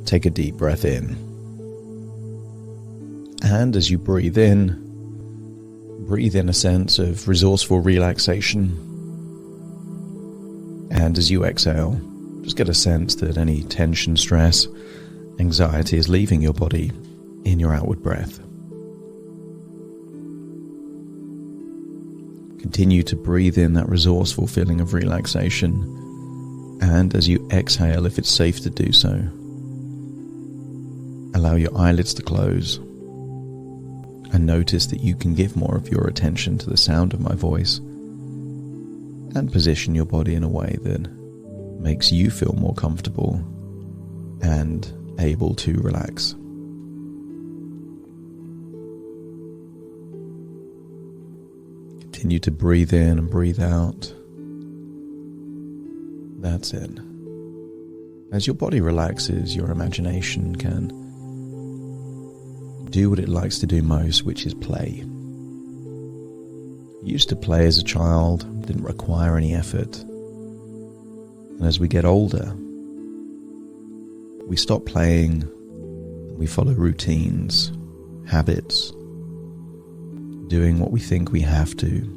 Take a deep breath in. And as you breathe in a sense of resourceful relaxation. And as you exhale, just get a sense that any tension, stress, anxiety is leaving your body in your outward breath. Continue to breathe in that resourceful feeling of relaxation. And as you exhale, if it's safe to do so, allow your eyelids to close and notice that you can give more of your attention to the sound of my voice and position your body in a way that makes you feel more comfortable and able to relax. Continue to breathe in and breathe out. That's it. As your body relaxes, your imagination can do what it likes to do most, which is play. You used to play as a child, didn't require any effort. And as we get older, we stop playing, we follow routines, habits, doing what we think we have to.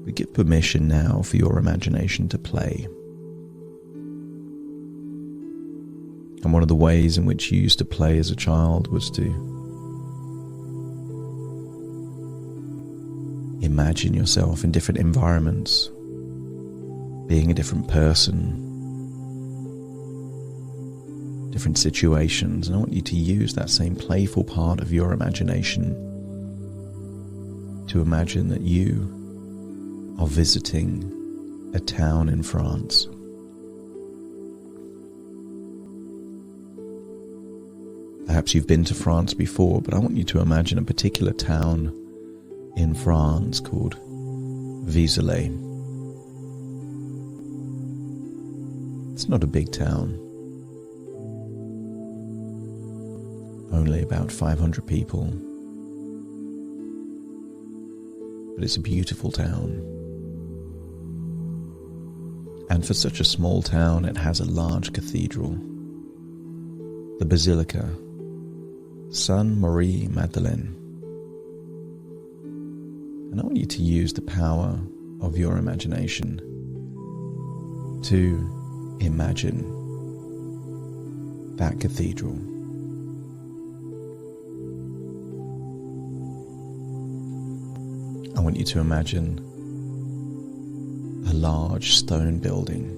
We give permission now for your imagination to play. And one of the ways in which you used to play as a child was to imagine yourself in different environments, being a different person, different situations. And I want you to use that same playful part of your imagination to imagine that you are visiting a town in France. Perhaps you've been to France before, but I want you to imagine a particular town in France called Vezelay. It's not a big town. Only about 500 people. But it's a beautiful town. And for such a small town, it has a large cathedral. The Basilica Sainte Marie Madeleine. And I want you to use the power of your imagination to imagine that cathedral. I want you to imagine a large stone building.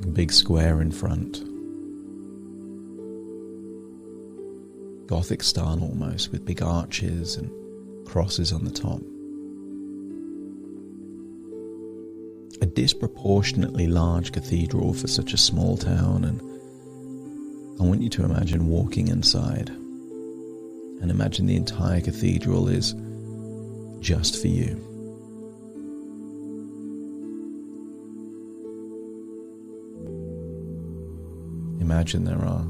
A big square in front. Gothic style almost, with big arches and crosses on the top. A disproportionately large cathedral for such a small town, and I want you to imagine walking inside and imagine the entire cathedral is just for you. Imagine there are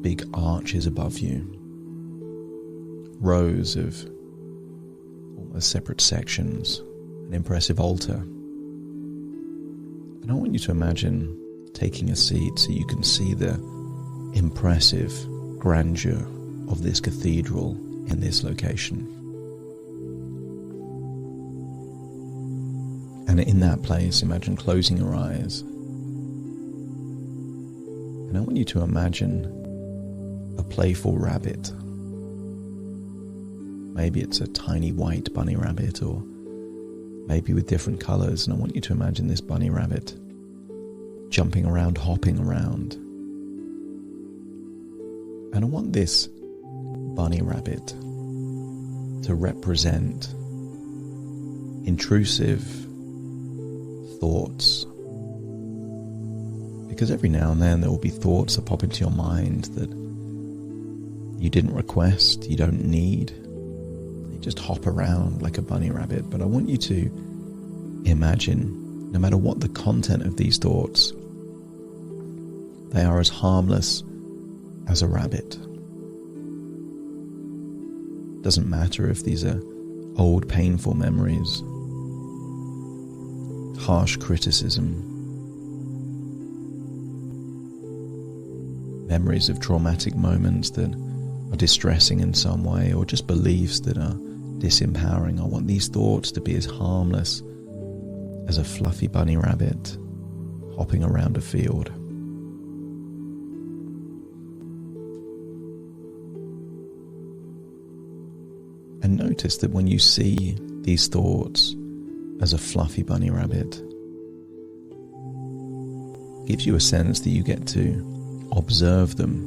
big arches above you, rows of almost separate sections, an impressive altar. And I want you to imagine taking a seat so you can see the impressive grandeur of this cathedral in this location. And in that place, imagine closing your eyes. And I want you to imagine a playful rabbit. Maybe it's a tiny white bunny rabbit, or maybe with different colors. And I want you to imagine this bunny rabbit jumping around, hopping around. And I want this bunny rabbit to represent intrusive thoughts. Because every now and then there will be thoughts that pop into your mind that you didn't request, you don't need. They just hop around like a bunny rabbit. But I want you to imagine, no matter what the content of these thoughts, they are as harmless as a rabbit. Doesn't matter if these are old painful memories, harsh criticism, memories of traumatic moments that are distressing in some way, or just beliefs that are disempowering. I want these thoughts to be as harmless as a fluffy bunny rabbit hopping around a field. And notice that when you see these thoughts as a fluffy bunny rabbit, it gives you a sense that you get to observe them,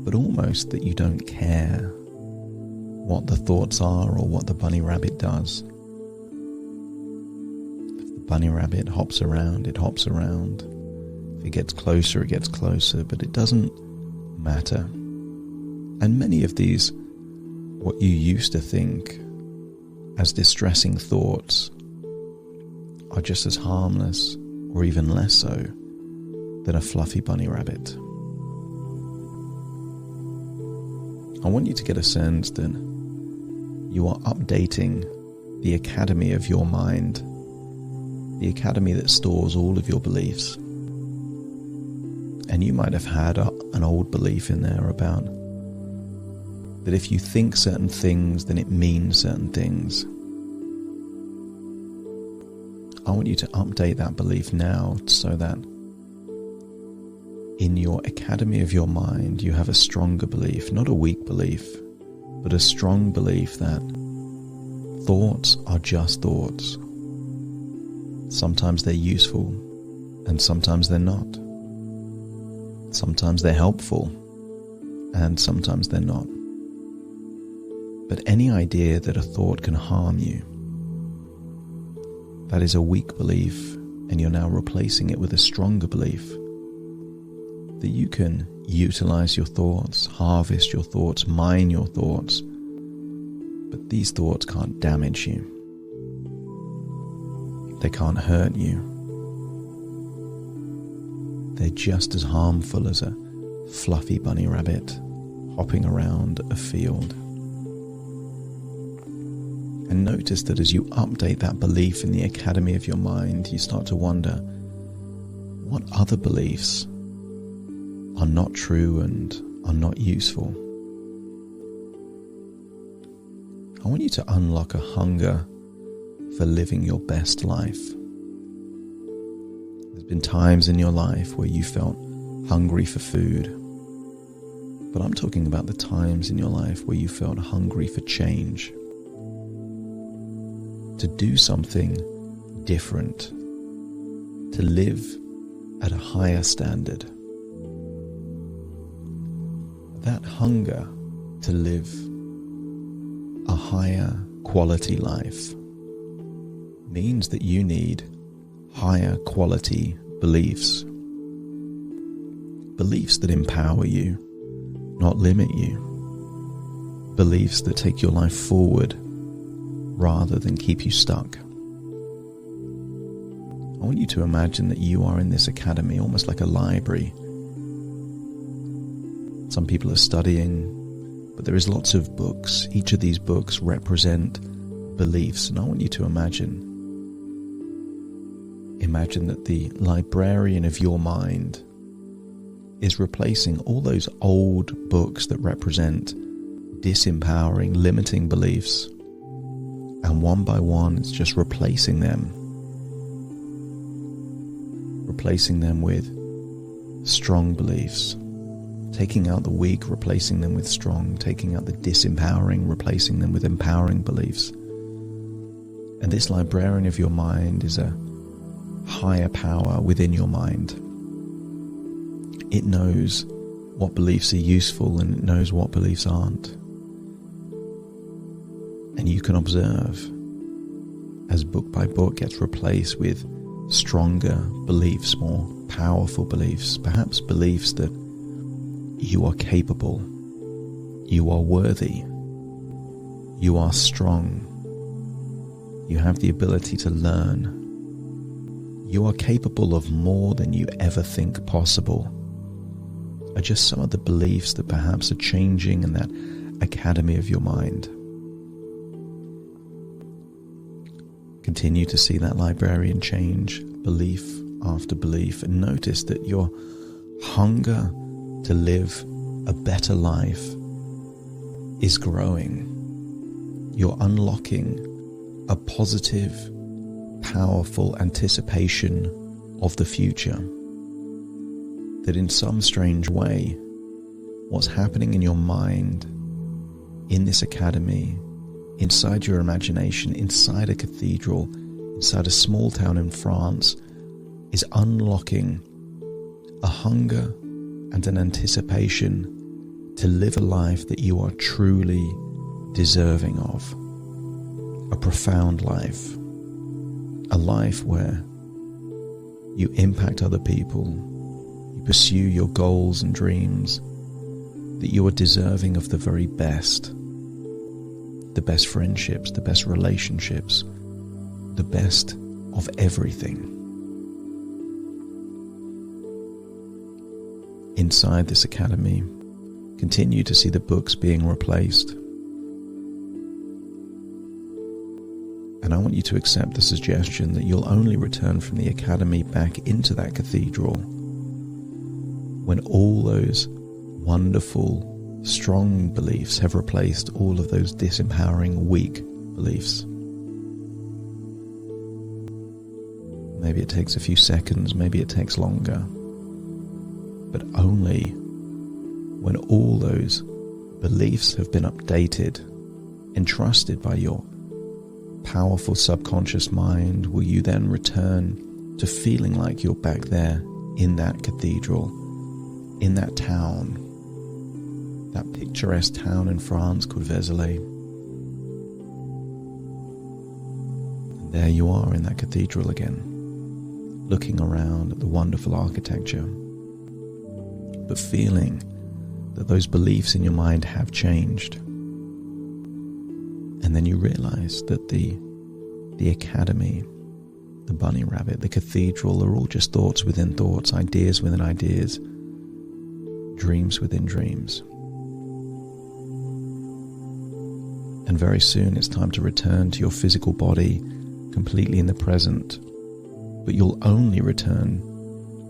but almost that you don't care what the thoughts are or what the bunny rabbit does. If the bunny rabbit hops around, it hops around. If it gets closer, it gets closer, but it doesn't matter. And many of these, what you used to think as distressing thoughts, are just as harmless, or even less so, than a fluffy bunny rabbit. I want you to get a sense that you are updating the academy of your mind, the academy that stores all of your beliefs. And you might have had an old belief in there about that if you think certain things, then it means certain things. I want you to update that belief now so that in your academy of your mind, you have a stronger belief, not a weak belief, but a strong belief that thoughts are just thoughts. Sometimes they're useful, and sometimes they're not. Sometimes they're helpful, and sometimes they're not. But any idea that a thought can harm you, that is a weak belief, and you're now replacing it with a stronger belief that you can utilize your thoughts, harvest your thoughts, mine your thoughts, but these thoughts can't damage you. They can't hurt you. They're just as harmful as a fluffy bunny rabbit hopping around a field. And notice that as you update that belief in the academy of your mind, you start to wonder, what other beliefs are not true and are not useful? I want you to unlock a hunger for living your best life. There's been times in your life where you felt hungry for food, but I'm talking about the times in your life where you felt hungry for change, to do something different, to live at a higher standard. That hunger to live a higher quality life means that you need higher quality beliefs. Beliefs that empower you, not limit you. Beliefs that take your life forward rather than keep you stuck. I want you to imagine that you are in this academy, almost like a library. Some people are studying, but there is lots of books. Each of these books represent beliefs, and I want you to imagine that the librarian of your mind is replacing all those old books that represent disempowering, limiting beliefs, and one by one it's just replacing them with strong beliefs. Taking out the weak, replacing them with strong. Taking out the disempowering, replacing them with empowering beliefs. And this librarian of your mind is a higher power within your mind. It knows what beliefs are useful and it knows what beliefs aren't. And you can observe as book by book gets replaced with stronger beliefs, more powerful beliefs, perhaps beliefs that you are capable, you are worthy, you are strong, you have the ability to learn, you are capable of more than you ever think possible, are just some of the beliefs that perhaps are changing in that academy of your mind. Continue to see that librarian change belief after belief, and notice that your hunger to live a better life is growing. You're unlocking a positive, powerful anticipation of the future. That in some strange way, what's happening in your mind, in this academy, inside your imagination, inside a cathedral, inside a small town in France, is unlocking a hunger and an anticipation to live a life that you are truly deserving of. A profound life. A life where you impact other people, you pursue your goals and dreams, that you are deserving of the very best. The best friendships, the best relationships, the best of everything. Inside this academy, continue to see the books being replaced. And I want you to accept the suggestion that you'll only return from the academy back into that cathedral when all those wonderful, strong beliefs have replaced all of those disempowering, weak beliefs. Maybe it takes a few seconds, maybe it takes longer. But only when all those beliefs have been updated, entrusted by your powerful subconscious mind, will you then return to feeling like you're back there in that cathedral, in that town, that picturesque town in France called Vezelay. And there you are in that cathedral again, looking around at the wonderful architecture, but feeling that those beliefs in your mind have changed. And then you realize that the academy, the bunny rabbit, the cathedral are all just thoughts within thoughts, ideas within ideas, dreams within dreams. And very soon it's time to return to your physical body completely in the present. But you'll only return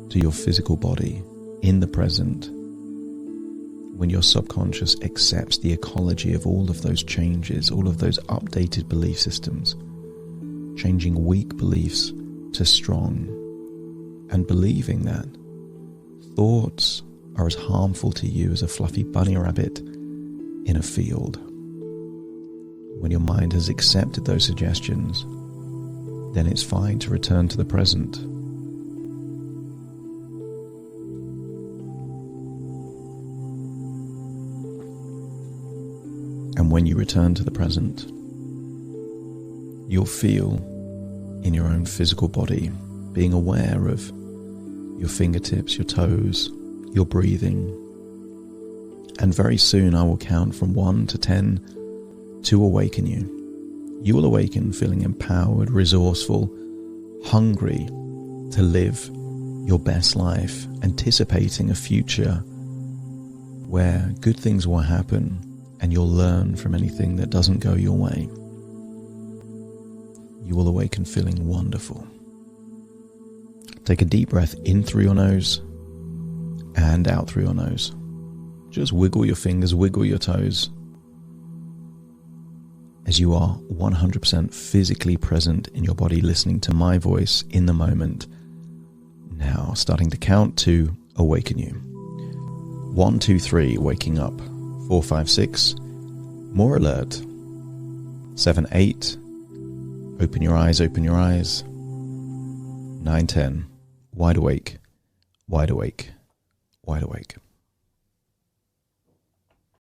to your physical body in the present when your subconscious accepts the ecology of all of those changes, all of those updated belief systems, changing weak beliefs to strong, and believing that thoughts are as harmful to you as a fluffy bunny rabbit in a field. When your mind has accepted those suggestions, then it's fine to return to the present. And when you return to the present, you'll feel in your own physical body, being aware of your fingertips, your toes, your breathing. And very soon I will count from 1 to 10 to awaken you. You will awaken feeling empowered, resourceful, hungry to live your best life, anticipating a future where good things will happen and you'll learn from anything that doesn't go your way. You will awaken feeling wonderful. Take a deep breath in through your nose and out through your nose. Just wiggle your fingers, wiggle your toes, as you are 100% physically present in your body, listening to my voice in the moment. Now, starting to count to awaken you. 1, 2, 3, waking up. 4, 5, 6, more alert. 7, 8, open your eyes, open your eyes. 9, 10, wide awake, wide awake, wide awake.